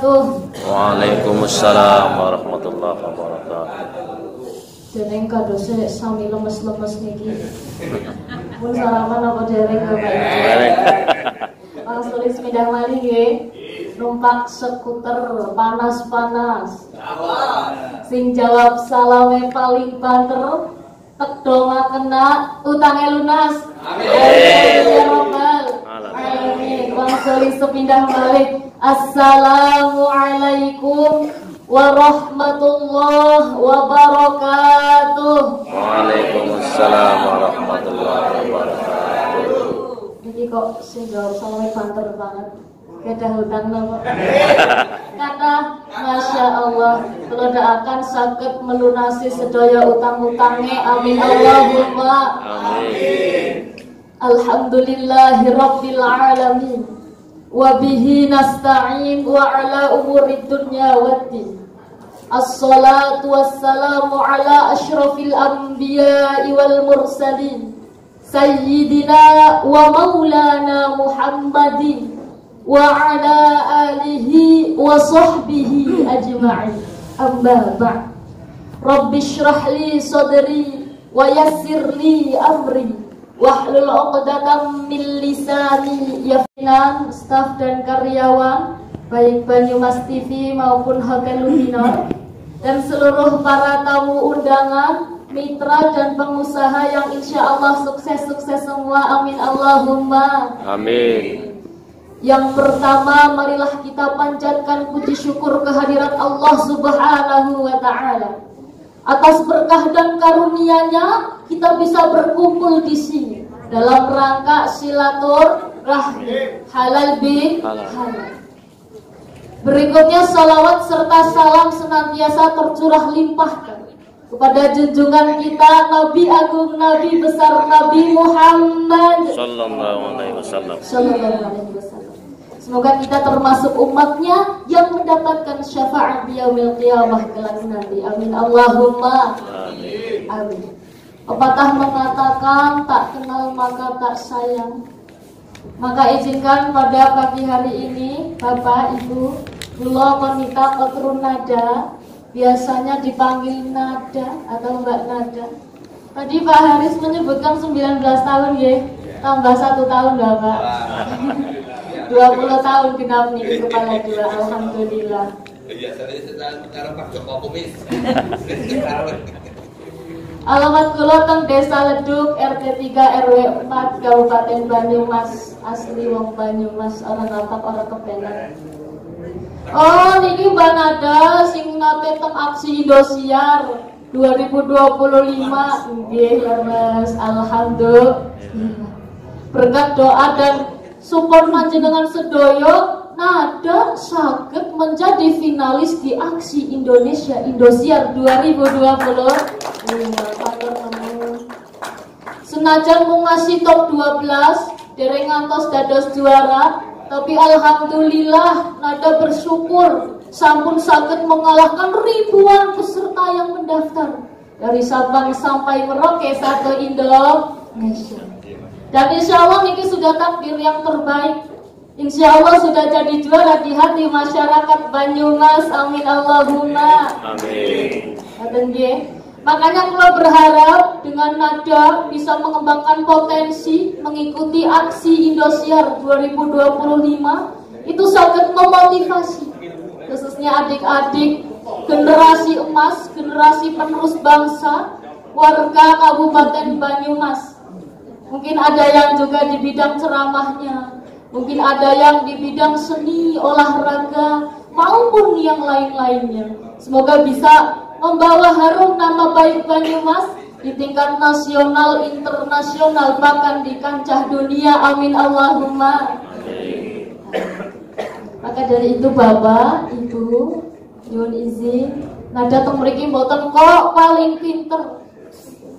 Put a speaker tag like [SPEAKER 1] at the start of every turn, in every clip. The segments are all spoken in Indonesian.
[SPEAKER 1] wabarakatuh.
[SPEAKER 2] Waalaikumsalam warahmatullahi wabarakatuh.
[SPEAKER 1] Dereng kadose sami lemes-lemes niki. Mun sarapan apa dereng Bapak Ibu? Langsung sepeda malih nggih. Numpak skuter panas-panas. Sing jawab salame paling banter, tekdo kena utange lunas. Amin ya rabbal alamin. Langsung sepindah malih. Assalamualaikum warahmatullahi wabarakatuh.
[SPEAKER 2] Waalaikumsalam warahmatullahi wabarakatuh.
[SPEAKER 1] Ini kok sing jawab salame banter banget. Kedah hutang nopo. Kata Masya Allah, kalau doakan sakit melunasi sedaya utang-utangnya. Amin Allahumma
[SPEAKER 2] Amin.
[SPEAKER 1] Alhamdulillahi Rabbil Alamin. Wabihi nasta'in wa ala umurid dunya waddin. Assalatu wassalamu ala ashrafil anbiya'i wal mursalin Sayyidina wa maulana Muhammadin wa ala alihi wa sahbihi ajma'in. Amma ba'd. Rabbi shrah li sadri wa yassir li amri wahlul 'uqdatam min lisani yafqahu. Staf dan karyawan baik Banyumas TV maupun Hotel Luminor dan seluruh para tamu undangan, mitra dan pengusaha yang insya Allah sukses-sukses semua. Amin Allahumma
[SPEAKER 2] Amin.
[SPEAKER 1] Yang pertama, marilah kita panjatkan puji syukur kehadirat Allah Subhanahu wa Ta'ala atas berkah dan karunia-Nya kita bisa berkumpul di sini dalam rangka silaturahmi halal bi halal. Berikutnya salawat serta salam senantiasa tercurah limpahkan kepada junjungan kita Nabi Agung, Nabi besar Nabi Muhammad
[SPEAKER 2] Sallallahu alaihi wasallam.
[SPEAKER 1] Semoga kita termasuk umatnya yang mendapatkan syafaat di yaumil qiyamah kelak nanti. Amin Allahumma
[SPEAKER 2] Amin.
[SPEAKER 1] amin. Pepatah mengatakan tak kenal maka tak sayang. Maka izinkan pada pagi hari ini Bapak Ibu, kula wanita kotrun nada, biasanya dipanggil Nada atau Mbak Nada. Tadi Pak Haris menyebutkan 19 tahun ya, tambah 1 tahun Bapak. 20 tahun genap nih kepala dua, alhamdulillah. Alamat kula teng Desa Leduk, RT 3 RW 4 Kabupaten Banyumas, asli wong Banyumas, orang Batak orang Kepenak. Oh, niki Mbak Nada sing nate teng aksi Indosiar 2025. Nggih ya Mas, alhamdulillah. Berkat doa dan support panjenengan sedoyo, Nada saged menjadi finalis di aksi Indonesia Indosiar 2020. Senajan mung ngasih top 12, dereng ngantos dados juara, tapi alhamdulillah Nada bersyukur sampun saged mengalahkan ribuan peserta yang mendaftar dari Sabang sampai Merauke satu Indonesia. Dan insya Allah ini sudah takdir yang terbaik. Insya Allah sudah jadi juara di hati masyarakat Banyumas. Amin Allahumma
[SPEAKER 2] Amin.
[SPEAKER 1] Makanya kalau berharap dengan Nada bisa mengembangkan potensi mengikuti aksi Indosiar 2025, itu sangat memotivasi khususnya adik-adik generasi emas, generasi penerus bangsa, warga Kabupaten Banyumas. Mungkin ada yang juga di bidang ceramahnya, mungkin ada yang di bidang seni, olahraga, maupun yang lain-lainnya. Semoga bisa membawa harum nama baik Banyumas di tingkat nasional, internasional, bahkan di kancah dunia. Amin Allahumma. Maka dari itu Bapak, Ibu, nyuwun izin, Nada teng mriki mboten kok paling pinter,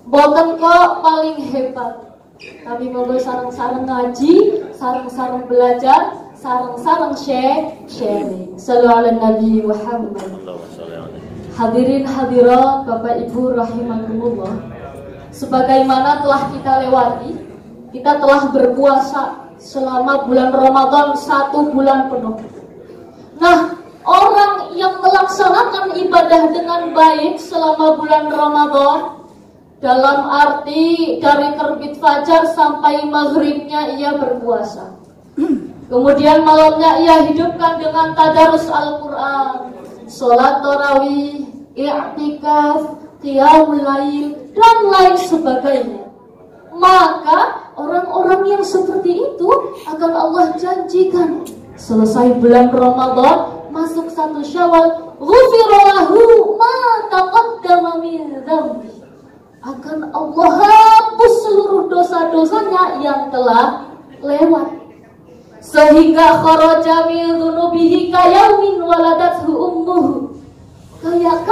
[SPEAKER 1] mboten kok paling hebat. Kami monggo sareng-sareng ngaji, sareng-sareng belajar, sareng-sareng sharing. Shallallahu ala Nabi Muhammad. Hadirin hadirat Bapak Ibu rahimakumullah. Sebagaimana telah kita lewati, kita telah berpuasa selama bulan Ramadan 1 bulan penuh. Nah, beribadah dengan baik selama bulan Ramadan, dalam arti dari terbit fajar sampai maghribnya ia berpuasa. Kemudian malamnya ia hidupkan dengan tadarus Al-Quran, sholat tarawih, i'tikaf, qiyamul lail, dan lain sebagainya. Maka orang-orang yang seperti itu akan Allah janjikan selesai bulan Ramadan, masuk 1 Syawal, ghufira lahu ma taqaddama min dzambi. Akan Allah hapus seluruh dosa-dosanya yang telah lewat. Sehingga kharaja min dzunubihi kayaumin waladathu ummuhu. Kayak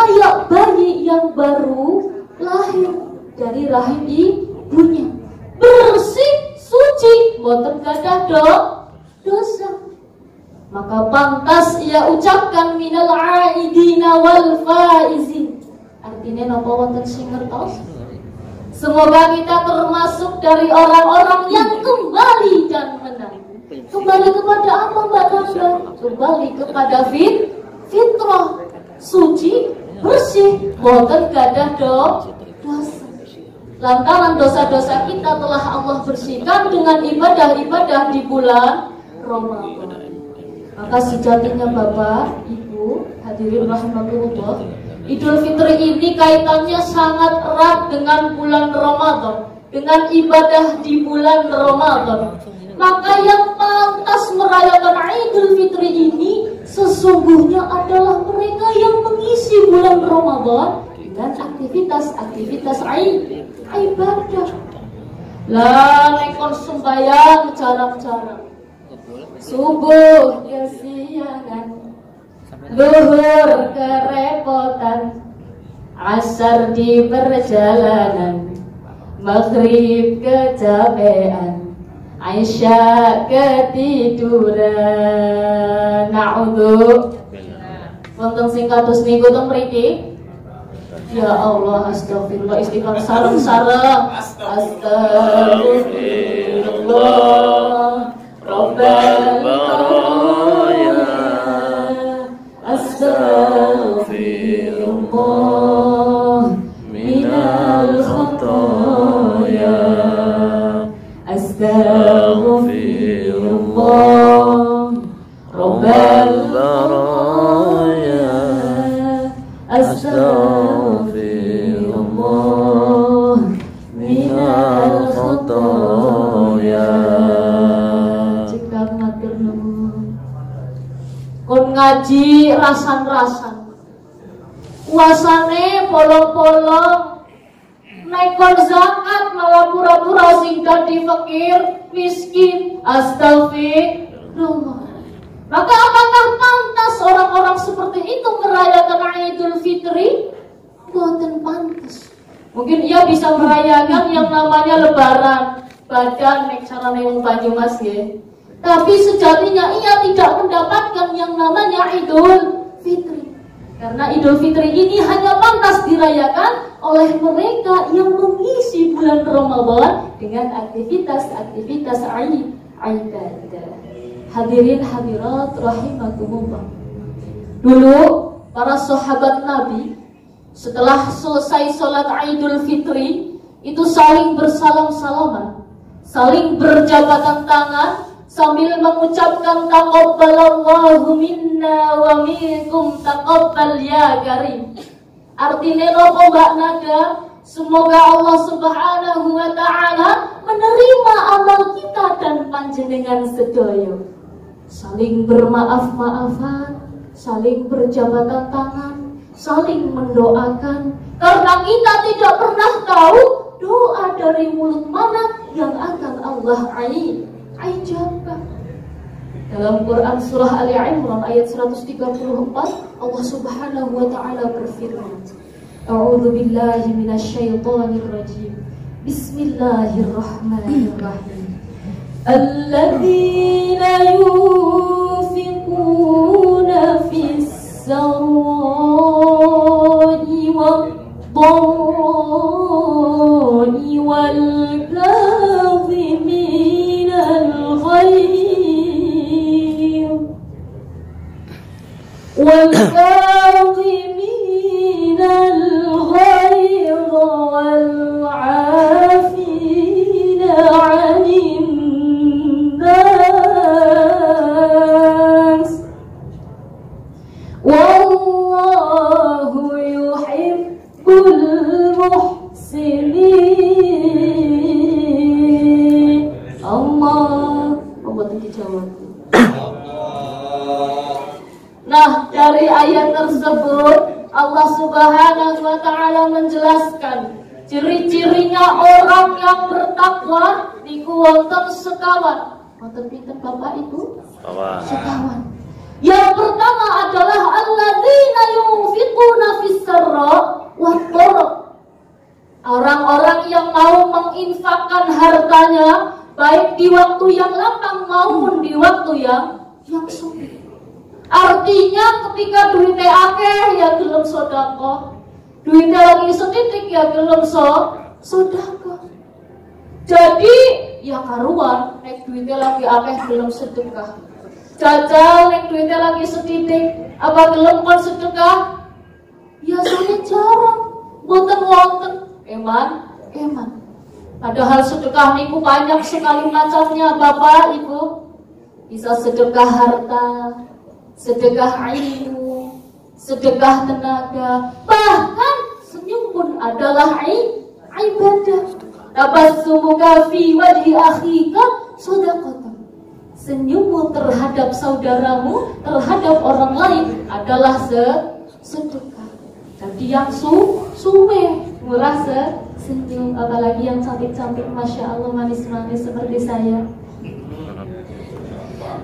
[SPEAKER 1] bayi yang baru lahir dari rahim ibunya. Bersih, suci, boten gadah dosa. Maka pantas ia ucapkan minal aidina wal faizin. Artinya napa wonten sing ngertos? Semoga kita termasuk dari orang-orang yang kembali dan menang. Kembali kepada apa Mbak Nanda? Kembali kepada fitrah, suci, bersih, boten gadah dosa. Lantaran dosa-dosa kita telah Allah bersihkan dengan ibadah-ibadah di bulan Ramadan. Maka sejatinya Bapak, Ibu, hadirin rahimakumullah, Idul Fitri ini kaitannya sangat erat dengan bulan Ramadan, dengan ibadah di bulan Ramadan. Maka yang pantas merayakan Idul Fitri ini sesungguhnya adalah mereka yang mengisi bulan Ramadan dengan aktivitas ibadah. Lah nekon sembahyang jarang-jarang. Subuh kesiangan, zuhur kerepotan, asar di perjalanan, maghrib kecapean, Aisyah ketiduran. Na'udhu wonten sing kados niku teng mriki. Ya Allah, astagfirullah, istighfar sareng-sareng. Astagfirullah Rabbal baraya, astaghfirullah minal khataya, astaghfirullah Rabbal baraya, astaghfirullah minal khataya. Kon ngaji rasan-rasan, puasane polong-polong, naik kon zakat malah pura-pura sing dadi fakir, miskin. Astagfirullah. Maka apakah pantas orang-orang seperti itu merayakan Idul Fitri? Boten pantas. Mungkin ia bisa merayakan yang namanya Lebaran, badan nek carane wong Banyumas nggih. Tapi sejatinya ia tidak mendapatkan yang namanya Idul Fitri. Karena Idul Fitri ini hanya pantas dirayakan oleh mereka yang mengisi bulan Ramadan dengan aktivitas ibadah. Hadirin hadirat rahimakumullah. Dulu para sahabat Nabi setelah selesai sholat Idul Fitri itu saling bersalam-salaman, saling berjabatan tangan, sambil mengucapkan taqabbalallahu minna wa minkum taqabbal ya karim. Artinya nopo Mbak Nada? Semoga Allah Subhanahu wa taala menerima amal kita dan panjenengan sedaya. Saling bermaaf-maafan, saling berjabatan tangan, saling mendoakan, karena kita tidak pernah tahu doa dari mulut mana yang akan Allah ijabah. Dalam Quran surah Ali Imran ayat 134, Allah Subhanahu wa taala berfirman, A'udzu billahi minasyaitonir rajim. Bismillahirrahmanirrahim. Alladzina yunfiquna fis sarra'i wad-dharra'i wal kadhimina al-ghayz wal kadhimina Nah, dari ayat tersebut Allah Subhanahu wa taala menjelaskan ciri-cirinya orang yang bertakwa niku wonten sekawan. Wonten pinten Bapak Ibu? Sekawan. Yang pertama adalah alladzina yunfiquna fis-sarra wad-dharra. Orang-orang yang mau menginfakkan hartanya baik di waktu yang lapang maupun di waktu yang sulit. Artinya ketika duitnya akeh ya gelem sedekah, duitnya lagi setitik ya gelem sedekah. Jadi ya karuan nek duitnya lagi akeh gelem sedekah. Jajal nek duitnya lagi setitik apa gelem kon sedekah? Ya saya jarang, wonten eman. Padahal sedekah niku banyak sekali macamnya Bapak Ibu. Bisa sedekah harta, sedekah ilmu, sedekah tenaga, bahkan senyum pun adalah ibadah. Tabassumuka fi wajhi akhika shadaqah. Senyummu terhadap saudaramu, terhadap orang lain adalah sedekah. Jadi yang suwe murah senyum, apalagi yang cantik-cantik, masya Allah, manis-manis seperti saya.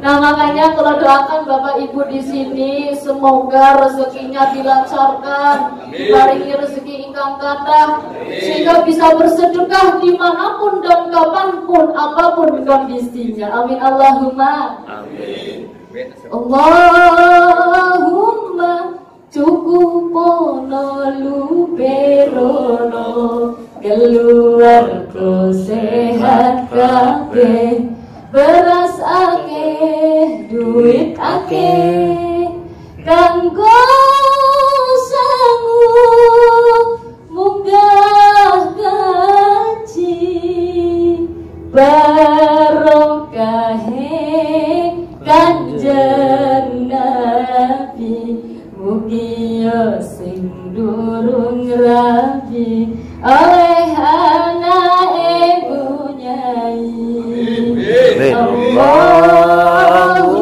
[SPEAKER 1] Nah, makanya kalau doakan Bapak Ibu di sini semoga rezekinya dilancarkan, diparingi rezeki ingkang kathah, sehingga bisa bersedekah dimanapun dan kapanpun, apapun kondisinya. Amin Allahumma.
[SPEAKER 2] Amin.
[SPEAKER 1] Allahumma cukupono luberono keluar sehat kabeh. Beras akeh, duit akeh, kanggo sangu munggah gaji, barokahe kanjeng Nabi, mugi sing durung rabi oleh anake bunyai. Allahumma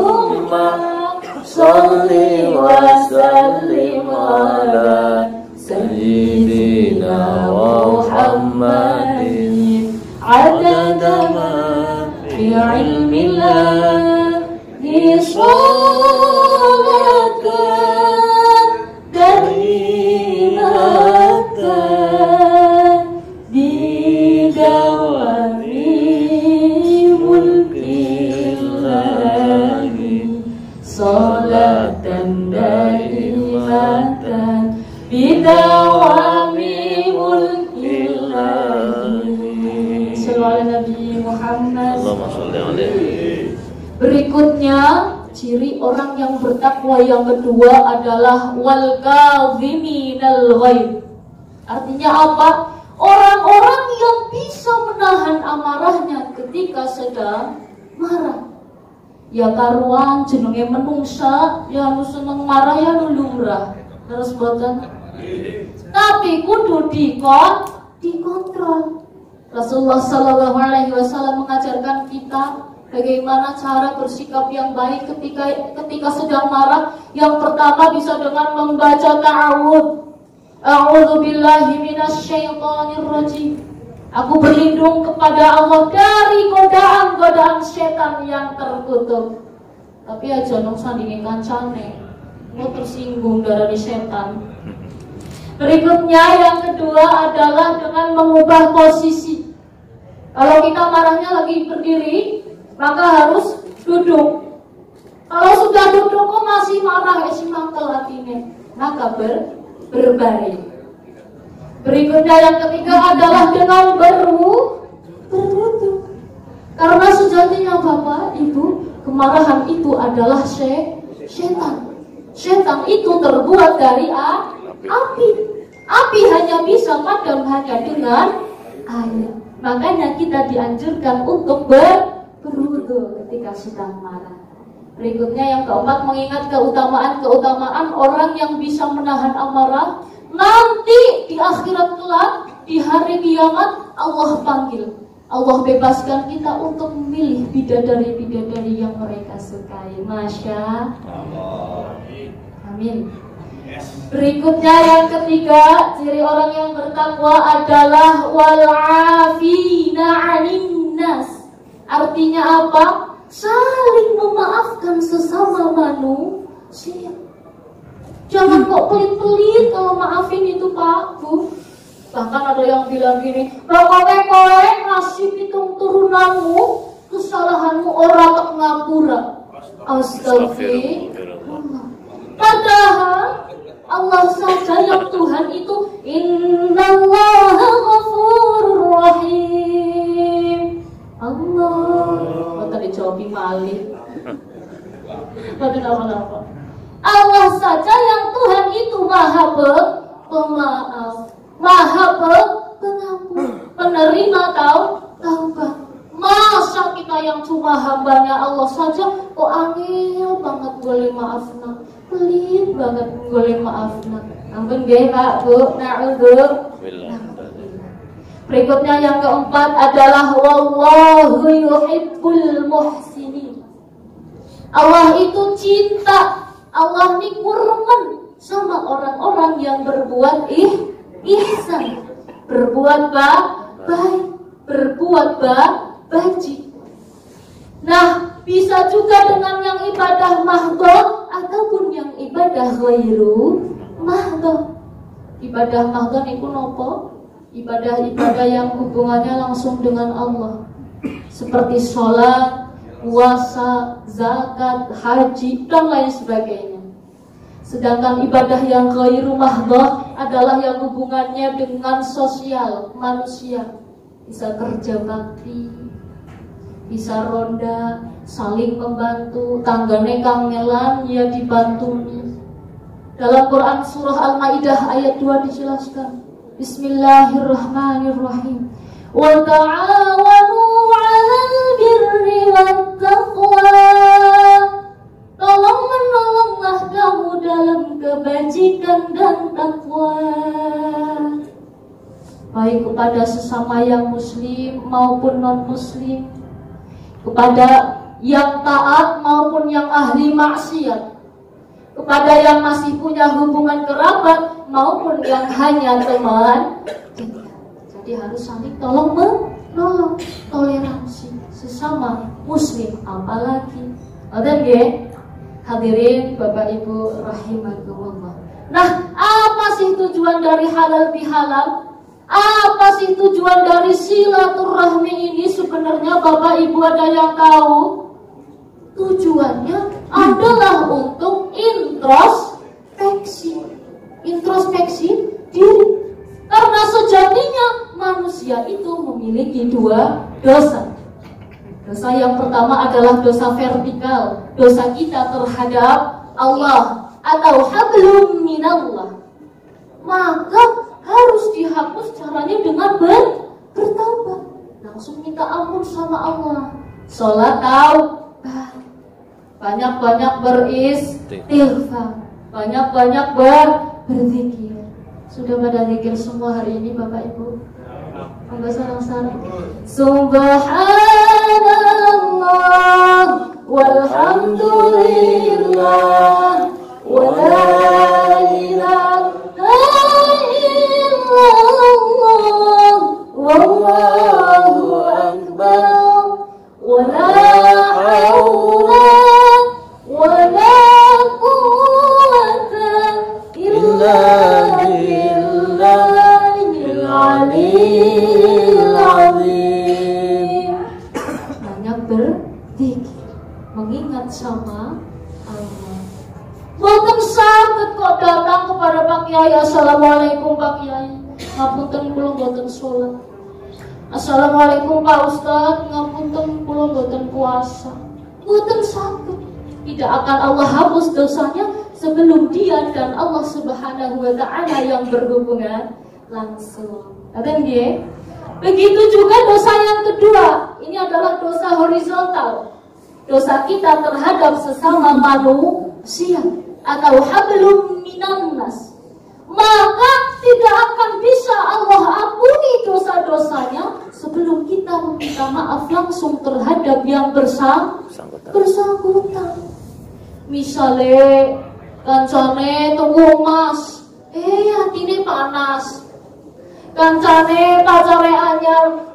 [SPEAKER 1] sholli wa sallim ala sayyidina Muhammadin adada ma fi ilmillah sholatan karimatan bidawami salatan daimatan bidawami mulkillahi. Sallallahu Nabi Muhammad.
[SPEAKER 2] Allahumma sholli alaihi.
[SPEAKER 1] Berikutnya ciri orang yang bertakwa yang kedua adalah wal kadhiminal ghaib. Artinya apa? Orang-orang yang bisa menahan amarahnya ketika sedang marah. Ya karuan jenenge menungsa, ya anu seneng marah ya anu lumrah. Terus boten. Tapi kudu dikontrol. Rasulullah sallallahu alaihi wasallam mengajarkan kita bagaimana cara bersikap yang baik ketika sedang marah. Yang pertama bisa dengan membaca ta'awudz. A'udzu billahi minasyaitonir rajim. Aku berlindung kepada Allah dari godaan-godaan setan yang terkutuk. Tapi aja nong sandingin kancane, mau tersinggung dari setan. Berikutnya yang kedua adalah dengan mengubah posisi. Kalau kita marahnya lagi berdiri, maka harus duduk. Kalau sudah duduk kok masih marah, esi mangkel hatinya, maka berbaring. Berikutnya yang ketiga adalah dengan berwudu. Karena sejatinya Bapak Ibu, kemarahan itu adalah setan. Setan itu terbuat dari api. Api hanya bisa padam hanya dengan air. Makanya kita dianjurkan untuk berwudu ketika sedang marah. Berikutnya yang keempat, mengingat keutamaan orang yang bisa menahan amarah. Nanti di akhirat kelak, di hari kiamat, Allah panggil, Allah bebaskan kita untuk memilih bidadari-bidadari yang mereka sukai. Masya Allah. Amin. Berikutnya yang ketiga, ciri orang yang bertakwa adalah wal'afina 'anil nas. Artinya apa? Saling memaafkan sesama manusia. Jangan kok pelit-pelit kalau maafin itu Pak Bu. Bahkan ada yang bilang gini, pokoknya kowe ngasih pitung turunanmu, kesalahanmu orang tak ngapura. Astagfirullah. Padahal Allah saja yang Tuhan itu innallaha ghafurur rahim. Allah, tadi jawab malih. Apa? Allah saja yang Tuhan itu maha pemaaf, maha pengampun, penerima taubat. Masa kita yang cuma hambanya Allah saja kok angel banget boleh maafna, pelit banget boleh maafna. Ampun nggih Pak Bu, Berikutnya yang keempat adalah wallahu yuhibbul muhsinin. Allah itu cinta, Allah ini kurmen sama orang-orang yang berbuat ihsan, berbuat baik, berbuat baik. Nah, bisa juga dengan yang ibadah mahdhah ataupun yang ibadah ghairu mahdhah. Ibadah mahdhah niku napa? Ibadah-ibadah yang hubungannya langsung dengan Allah, seperti sholat, puasa, zakat, haji, dan lain sebagainya. Sedangkan ibadah yang ghairu mahdhah adalah yang hubungannya dengan sosial manusia, bisa kerja bakti, bisa ronda, saling membantu, tanggane kangelan ya dibantu. Dalam Quran surah Al-Maidah ayat 2 dijelaskan, Bismillahirrahmanirrahim. Wa ta'awanu 'alal birri wat taqwa. Tolong menolonglah kamu dalam kebajikan dan takwa, baik kepada sesama yang muslim maupun non muslim, kepada yang taat maupun yang ahli maksiat, kepada yang masih punya hubungan kerabat maupun yang hanya teman. Jadi harus saling tolong menolong, toleransi sesama muslim. Apalagi ada nggih hadirin Bapak Ibu rahimakumullah. Nah, apa sih tujuan dari halal bihalal? Apa sih tujuan dari silaturahmi ini sebenarnya Bapak Ibu ada yang tahu? Tujuannya adalah untuk introspeksi diri. Karena sejatinya manusia itu memiliki dua dosa. Dosa yang pertama adalah dosa vertikal, dosa kita terhadap Allah atau hablum minallah. Maka harus dihapus, caranya dengan bertaubat, langsung minta ampun sama Allah. Sholat taubat, banyak-banyak beristighfar, banyak-banyak berzikir. Sudah pada zikir semua hari ini Bapak Ibu? Enggak sarang-sarang. Subhanallah walhamdulillah wa la ilaha illallah wallahu akbar wa la haula wa la quwwata illa billahil aliyyil azim. Banyak berzikir, mengingat sama Allah. Boten saged kok datang kepada Pak Kiai, assalamualaikum Pak Kiai, ngapunten kula boten sholat. Assalamualaikum Pak Ustadz, ngapunten kula boten puasa. Boten saged. Tidak akan Allah hapus dosanya sebelum dia dan Allah Subhanahu wa Ta'ala yang berhubungan langsung. Ada nggih? Begitu juga dosa yang kedua. Ini adalah dosa horizontal. Dosa kita terhadap sesama manusia atau hablum minannas. Maka tidak akan bisa Allah ampuni dosa-dosanya sebelum kita meminta maaf langsung terhadap yang bersangkutan. Misalnya Kancane tuku emas, hatine panas. Kancane pacare anyar,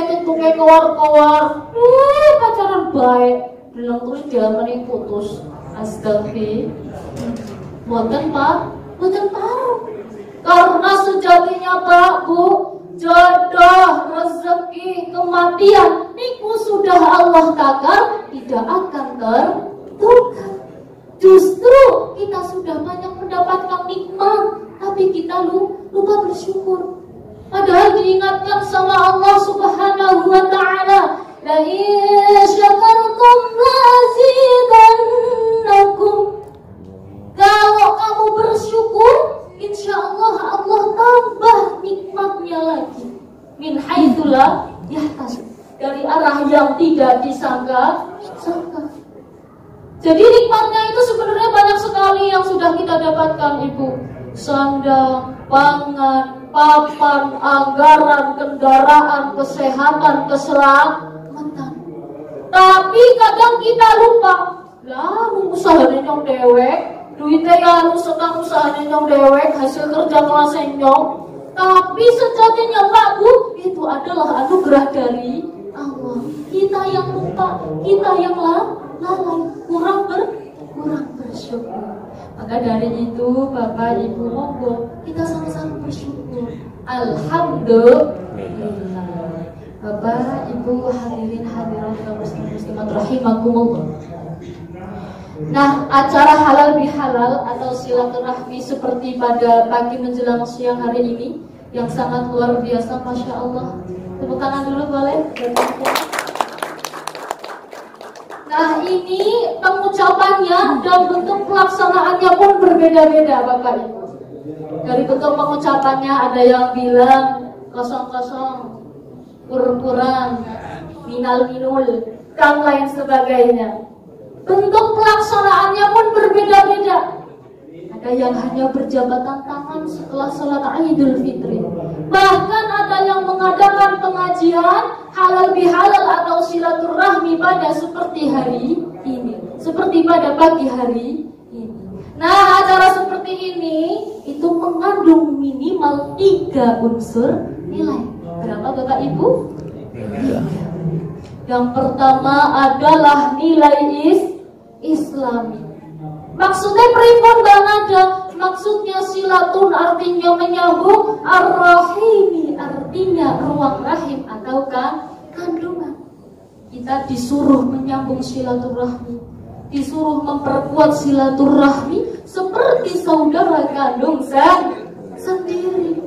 [SPEAKER 1] tutuke keluar-keluar, pacaran baik, bilang terus diamani putus. Astagfirullah. Mboten Pak, mboten parah. Karena sejatinya Pak Bu, jodoh, rezeki, kematian niku sudah Allah takar tidak akan tertukar. Justru kita sudah banyak mendapatkan nikmat, tapi kita lupa bersyukur. Padahal diingatkan sama Allah Subhanahu wa ta'ala, la in syakartum lazidannakum. Kalau kamu bersyukur, insya Allah Allah tambah nikmatnya lagi. Min haitsu la yahtasib, dari arah yang tidak disangka-sangka. Jadi nikmatnya itu sebenarnya banyak sekali yang sudah kita dapatkan, Ibu. Sandang, pangan, papan, anggaran, kendaraan, kesehatan, keselamatan. Tapi kadang kita lupa, lah usahanya nyong dewek, duitnya ya setang usahanya nyong dewek, hasil kerja kelas nyong. Tapi sejatinya Pak Bu, itu adalah anugerah dari Allah. Kita yang lupa, kita yang lalai, kurang bersyukur. Maka dari itu Bapak Ibu monggo kita sama-sama bersyukur. Alhamdulillah. Bapak Ibu hadirin hadirat muslimat rahimakumullah. Nah, acara halal bihalal atau silaturahmi seperti pada pagi menjelang siang hari ini yang sangat luar biasa, Masya Allah. Tepuk tangan dulu boleh? Nah, ini pengucapannya dan bentuk pelaksanaannya pun berbeda-beda Bapak Ibu. Dari bentuk pengucapannya ada yang bilang kosong-kosong, kurang-kurang, minal-minul, dan lain sebagainya. Bentuk pelaksanaannya pun berbeda-beda. Ada yang hanya berjabatan tangan setelah sholat Idul Fitri. Bahkan ada yang mengadakan pengajian halal bihalal atau silaturahmi pada seperti hari ini, seperti pada pagi hari ini. Nah, acara seperti ini itu mengandung minimal 3 unsur nilai. Berapa Bapak Ibu? 3. Yang pertama adalah nilai Islami. Maksudnya pripun Bang ada? Maksudnya silatun artinya menyambung, ar-rahimi artinya ruang rahim atau kandungan. Kita disuruh menyambung silaturahmi, disuruh memperkuat silaturahmi seperti saudara kandung sendiri.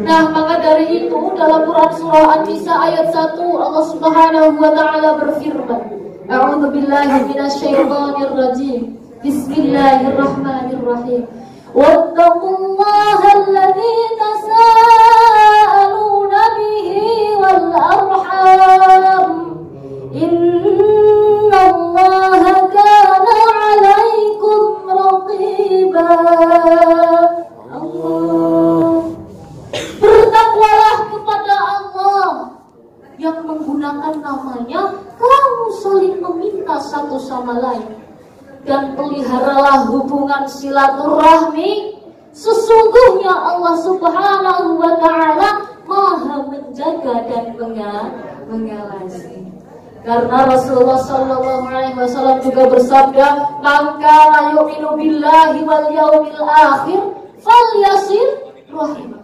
[SPEAKER 1] Nah, maka dari itu dalam Quran surah An-Nisa ayat 1 Allah Subhanahu wa taala berfirman, A'udzu billahi minasyaitonir rajim. Bismillahirrahmanirrahim. Wattaqullaha alladzi tasaaluna bihi wal arham. Innallaha kana 'alaikum raqiba. Allah. Bertakwalah kepada Allah yang menggunakan namanya kamu saling meminta satu sama lain, dan peliharalah hubungan silaturahmi. Sesungguhnya Allah Subhanahu wa ta'ala maha menjaga dan mengawasi. Karena Rasulullah sallallahu alaihi wasallam juga bersabda, "Maka la yu'minu billahi wal yaumil akhir falyasil rahim."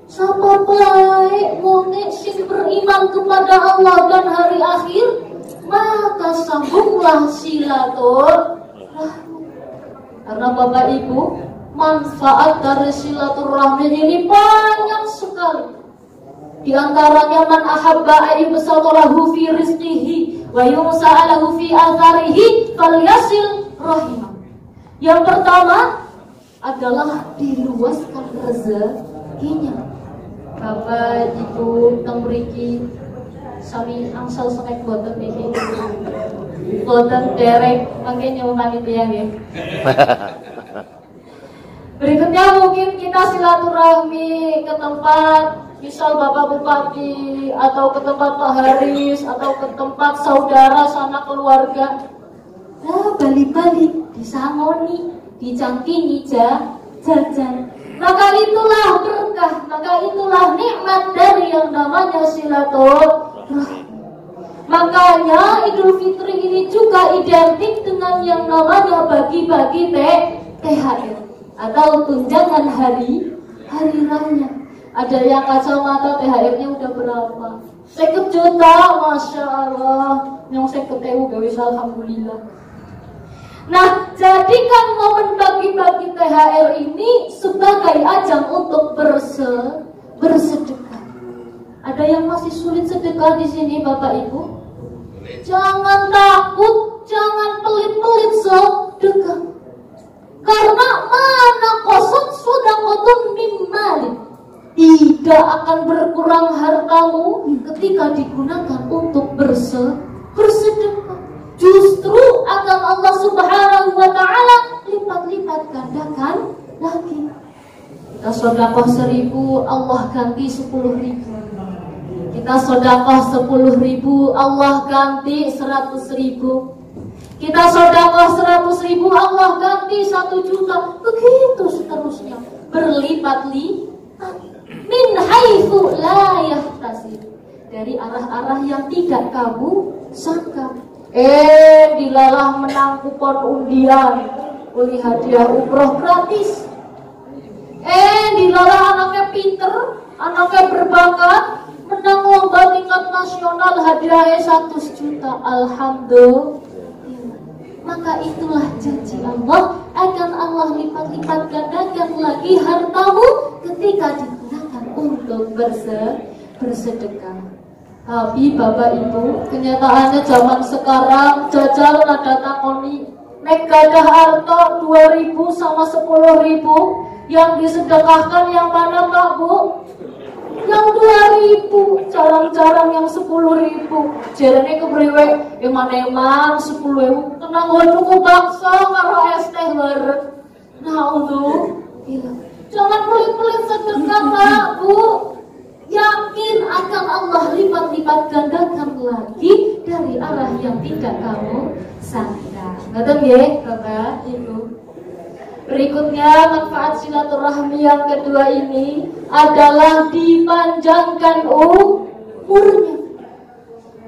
[SPEAKER 1] Siapa baik mune sing beriman kepada Allah dan hari akhir, maka sambunglah silaturahmi. Karena Bapak Ibu, manfaat dari silaturahmi ini banyak sekali. Di antaranya man ahabba ayyubsatalahu fi rizqihi wa yumsa'alahu fi atharihi falyasil rahimah. Yang pertama adalah diluaskan rezekinya. Bapak Ibu teng mriki sami angsal snack boten niki. Boten derek mangke nyoba panitia nggih. Berikutnya mungkin kita silaturahmi ke tempat misal Bapak Bupati atau ke tempat Pak Haris atau ke tempat saudara sanak keluarga. Nah, balik-balik disangoni, dicangkingi jajan. Maka itulah berkah, maka itulah nikmat dari yang namanya silaturahmi. Makanya Idul Fitri ini juga identik dengan yang namanya bagi-bagi THR atau tunjangan hari raya. Ada yang kacamata THR-nya udah berapa? 50 juta, masya Allah. Yang 50.000 gawis alhamdulillah. Nah, jadikan momen bagi-bagi THR ini sebagai ajang untuk bersedekah. Ada yang masih sulit sedekah di sini, Bapak Ibu? Jangan takut, jangan pelit-pelit sedekah. Karena mana kosong sudah kotun mimali. Tidak akan berkurang hartamu ketika digunakan untuk bersedekah. Justru akan Allah Subhanahu wa Ta'ala lipat-lipat gandakan lagi. Kita sedekah 1.000, Allah ganti 10.000. Kita sedekah 10.000, Allah ganti 100.000. Kita sedekah 100.000, Allah ganti 1 juta. Begitu seterusnya, berlipat-lipat. Min haitsu la yahtasib, dari arah-arah yang tidak kamu sangka. Dilalah menang kupon undian, beli hadiah umroh gratis. Dilalah anaknya pinter, anaknya berbakat, menang lomba tingkat nasional, hadiahnya 100 juta. Alhamdulillah. Maka itulah janji Allah, akan Allah lipat-lipat gandakan lagi hartamu ketika digunakan untuk bersedekah. Tapi Bapak Ibu, kenyataannya zaman sekarang jajal rada takoni nek gadah harta 2.000 sama 10.000, yang disedekahkan yang mana Pak Bu? Yang 2.000, jarang-jarang yang 10.000. Jarane kepriwe emang 10.000 tenang cukup bakso karo es teh bareng. Nah untuk jangan pelit-pelit sedekah Pak Bu. Yakin akan Allah lipat-lipat gandakan lagi dari arah yang tidak kamu sangka. Ngerti nggih, Bapak Ibu? Berikutnya manfaat silaturahmi yang kedua ini adalah dipanjangkan umurnya.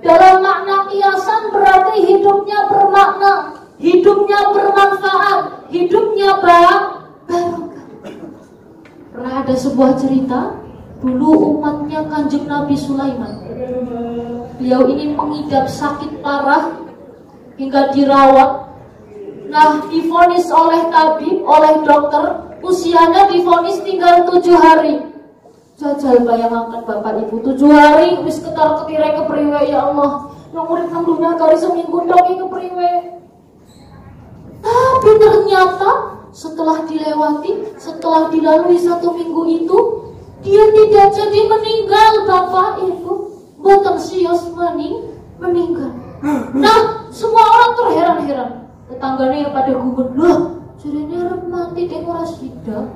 [SPEAKER 1] Dalam makna kiasan berarti hidupnya bermakna, hidupnya bermanfaat, hidupnya barokah. Pernah ada sebuah cerita. Dulu umatnya Kanjeng Nabi Sulaiman. Beliau ini mengidap sakit parah hingga dirawat. Nah, divonis oleh tabib, oleh dokter, usianya divonis tinggal 7 hari. Jajal bayangkan Bapak Ibu, 7 hari wis ketar-ketire kepriwe ya Allah. Yang urip nang dunya kari seminggu tok iki kepriwe. Tapi ternyata setelah dilewati, setelah dilalui 1 minggu itu, dia tidak jadi meninggal Bapak Ibu. Boten sios meninggal. Nah, semua orang terheran-heran. Tetangganya yang pada gugun, loh jadinya harap mati dek ora sida.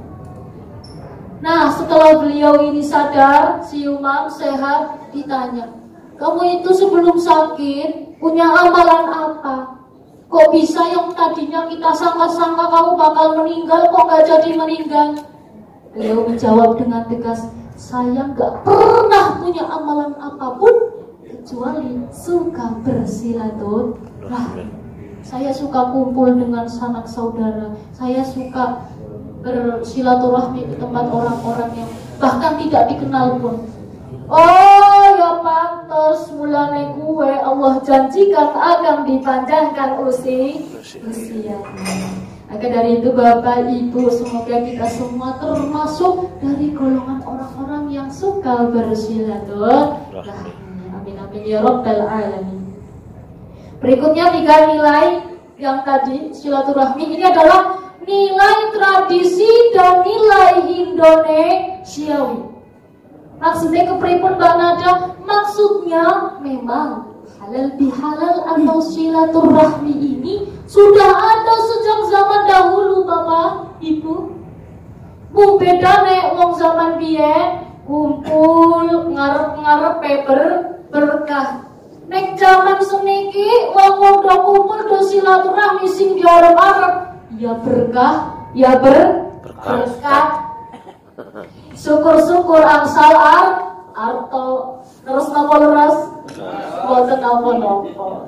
[SPEAKER 1] Nah, setelah beliau ini sadar, siuman, sehat, ditanya, kamu itu sebelum sakit punya amalan apa? Kok bisa yang tadinya kita sangka-sangka kamu bakal meninggal, kok gak jadi meninggal? Beliau menjawab dengan tegas, saya gak pernah punya amalan apapun kecuali suka bersilaturahmi. Saya suka kumpul dengan sanak saudara. Saya suka bersilaturahmi ke tempat orang-orang yang bahkan tidak dikenal pun. Oh ya pantas mulane kue Allah janjikan akan dipanjangkan usianya. Maka dari itu Bapak Ibu, semoga kita semua termasuk dari golongan orang-orang yang suka bersilaturahmi. Amin amin ya rabbal alamin. Berikutnya 3 nilai yang tadi silaturahmi ini adalah nilai tradisi dan nilai Indonesiawi. Maksudnya kepripun Mbak Nada? Maksudnya memang halal bihalal atau silaturahmi ini sudah ada sejak zaman dahulu Bapak Ibu. Bu beda nek wong zaman biyen kumpul ngarep-ngarep berkah. Nek zaman seniki wong do kumpul do silaturahmi sing diarep-arep ya berkah, ya berkah. Syukur-syukur angsal arto terus napa leres boten napa-napa.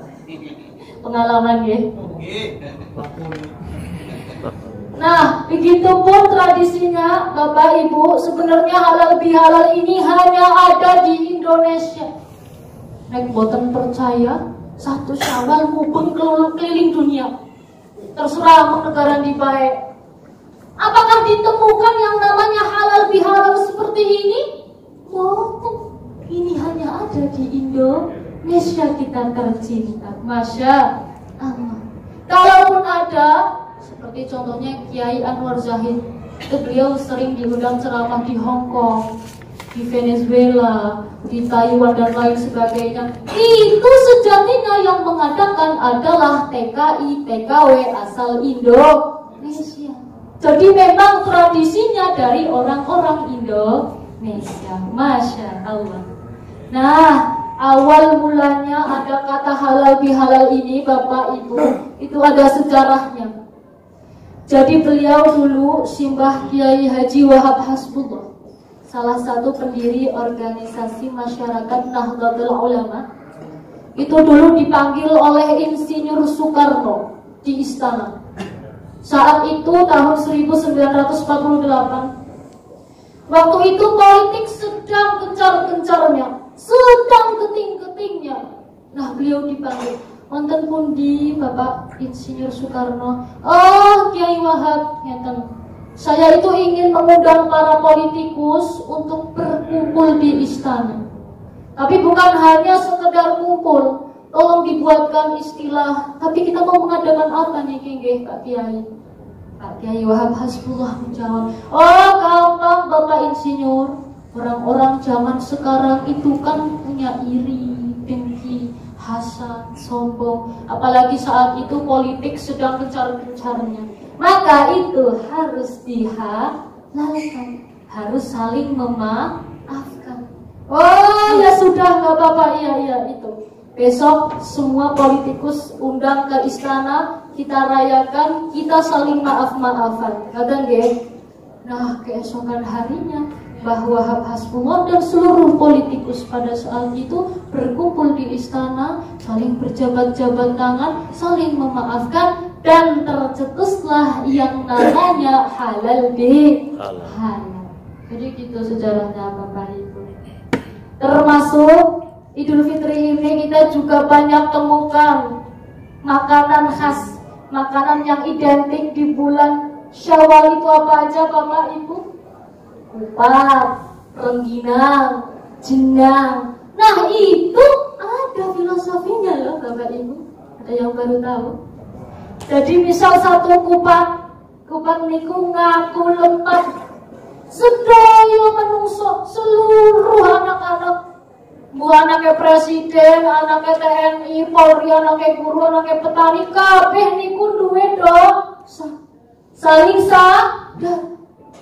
[SPEAKER 1] Pengalaman ya. Nah, begitupun tradisinya Bapak Ibu, sebenarnya halal bihalal ini hanya ada di Indonesia. Nek boten percaya, 1 Syawal mubeng keliling dunia. Terserah mau negara di baik. Apakah ditemukan yang namanya halal bihalal seperti ini? Boten. Ini hanya ada di Indonesia kita tercinta. Masya Allah. Kalaupun ada, seperti contohnya Kiai Anwar Zahid, itu beliau sering diundang ceramah di Hong Kong, di Venezuela, di Taiwan dan lain sebagainya. Itu sejatinya yang mengadakan adalah TKI, TKW asal Indonesia. Jadi memang tradisinya dari orang-orang Indonesia. Masya Allah. Nah, awal mulanya ada kata halal bihalal ini Bapak Ibu, itu ada sejarahnya. Jadi beliau dulu Simbah Kiai Haji Wahab Hasbullah, salah satu pendiri organisasi masyarakat Nahdlatul Ulama, itu dulu dipanggil oleh Insinyur Soekarno di istana. Saat itu tahun 1948. Waktu itu politik sedang gencar-gencarnya, sedang keting-ketingnya. Nah, beliau dipanggil. Wonten pundi Bapak Insinyur Soekarno? Oh, Kiai Wahab, ngeten. Saya itu ingin mengundang para politikus untuk berkumpul di istana. Tapi bukan hanya sekedar kumpul. Tolong dibuatkan istilah. Tapi kita mau mengadakan apa nih, Kak Kiai? Pak Kiai Wahab Hasbullah menjawab, oh gampang Bapak Insinyur. Orang-orang zaman sekarang itu kan punya iri, dengki, hasad, sombong. Apalagi saat itu politik sedang gencar-gencarnya. Maka itu harus dihalalkan, harus saling memaafkan. Oh ya sudah nggak apa-apa, iya itu. Besok semua politikus undang ke istana, kita rayakan, kita saling maaf-maafan. Kadang nggih. Nah, keesokan harinya Mbah Wahab Hasbullah dan seluruh politikus pada saat itu berkumpul di istana, saling berjabat-jabat tangan, saling memaafkan, dan tercetuslah yang namanya halal bihalal. Jadi gitu sejarahnya Bapak Ibu. Termasuk Idul Fitri ini kita juga banyak temukan makanan khas, makanan yang identik di bulan Syawal itu apa aja Bapak Ibu? Kupat, rengginang, jenang. Nah itu ada filosofinya loh Bapak Ibu. Ada yang baru tahu? Jadi misal satu kupat niku ngaku lempat sedaya menungso, seluruh anak-anak, bu anaknya presiden, anaknya TNI, Polri, anaknya guru, anaknya petani, kabeh niku duwe dosa. Saling sadar.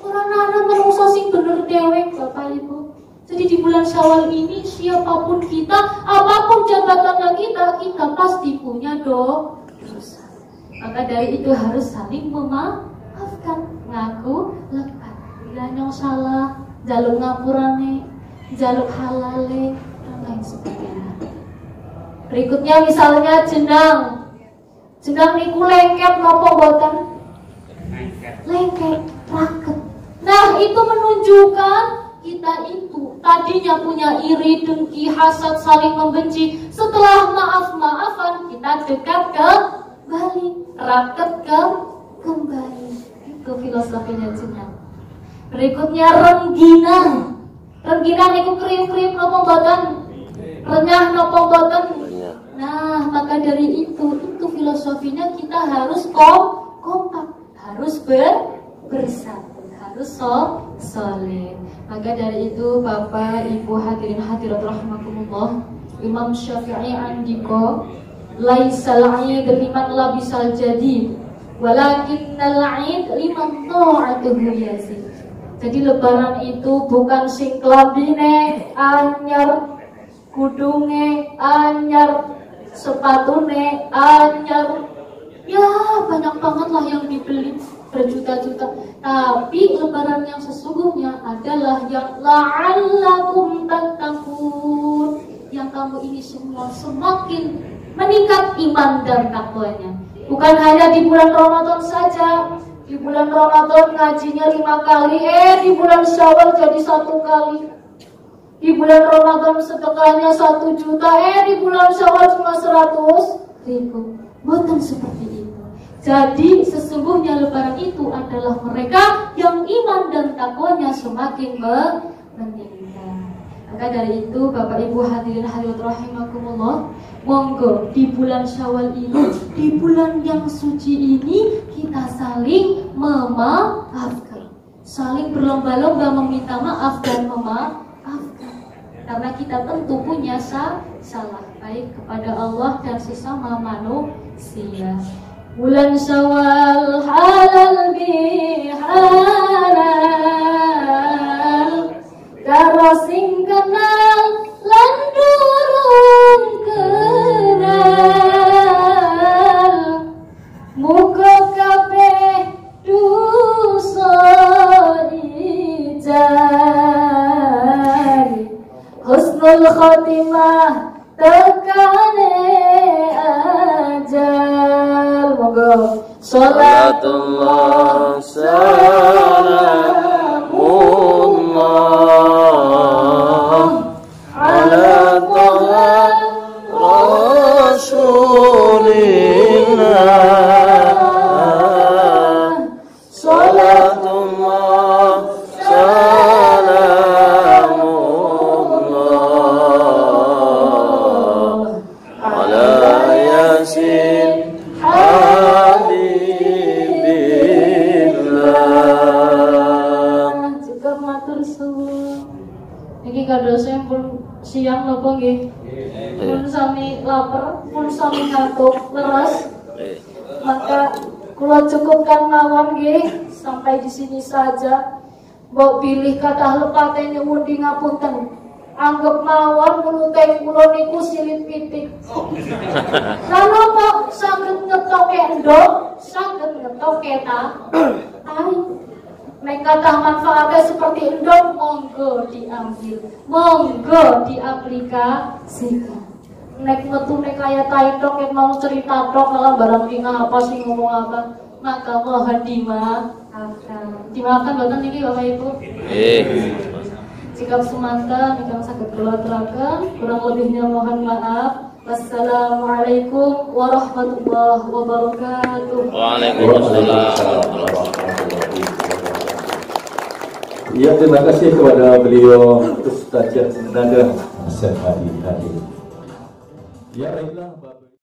[SPEAKER 1] Orang-orang menungso sing bener dewek Bapak Ibu. Jadi di bulan Syawal ini siapapun kita, apapun jabatannya kita pasti punya dosa. Maka dari itu harus saling memaafkan, ngaku lekat. Bila nyong salah, jaluk ngapurane, jaluk halale, dan lain sebagainya. Berikutnya misalnya jenang. Jenang niku lengket napa boten? Lengket, raket. Nah itu menunjukkan kita itu tadinya punya iri, dengki, hasad, saling membenci. Setelah maaf-maafan kita dekat kembali, raket kembali. Itu filosofinya jenang. Berikutnya rengginang. Rengginang itu kriuk-kriuk napa boten? Renyah napa boten? Nah maka dari itu filosofinya kita harus kompak, harus bersatu, harus soleh. Maka dari itu Bapak Ibu hadirin hadirat rahimakumullah, Imam Syafi'i andika laisal 'id liman labisal jadid walakinnal 'id liman ta'atuhu yazid. Jadi lebaran itu bukan sing klambine anyar, kudunge anyar, sepatune anyar. Ya banyak banget lah yang dibeli berjuta-juta. Tapi lebaran yang sesungguhnya adalah yang la'allakum tattaqun, yang kamu ini semua semakin meningkat iman dan takwanya. Bukan hanya di bulan Ramadan saja. Di bulan Ramadan ngajinya 5 kali, di bulan Syawal jadi 1 kali. Di bulan Ramadan sedekahnya 1 juta, di bulan Syawal cuma 100.000. Bukan seperti itu. Jadi sesungguhnya lebaran itu adalah mereka yang iman dan takwanya semakin meningkat. Maka dari itu Bapak Ibu hadirin hadirat rahimakumullah, monggo di bulan Syawal ini, di bulan yang suci ini, kita saling memaafkan, saling berlomba-lomba meminta maaf dan memaafkan. Karena kita tentu punya salah baik kepada Allah dan sesama manusia. Bulan Syawal halal bihalal, karo sing kenal lan durung kenal, muga kabeh dosa ijari, husnul khotimah tekane ajal. Monggo
[SPEAKER 2] Salatullah salamullah ala taha rasulillah. Salatullah salamullah ala yasin habibillah.
[SPEAKER 1] Juga matur suwun. Iki kadose pun siang napa nggih? Pun sami lapar, pun sami ngantuk, leres. Maka kula cukupkan mawon nggih sampai di sini saja. Mbok pilih kathah lepate nyuwun di ngapunten. Anggap mawon menuteng kula niku silit pitik. Lalu kok saged ngetoke endok, saged ngetoke tai. Nek kathah manfaatnya seperti endok, monggo diambil, monggo diaplikasikan. Nek metune kaya tai tok, nek mau cerita tok malah barang tinggal apa sih ngomong apa, maka mohon dimaafkan. Dimaafkan boten niki Bapak Ibu? Jika semantan, jika sakit keluarkan, kurang lebihnya mohon maaf. Wassalamualaikum warahmatullahi wabarakatuh.
[SPEAKER 2] Waalaikumsalam.
[SPEAKER 3] Ya, terima kasih kepada beliau Ustaz Nada Hasan Hadi. Ya, baiklah.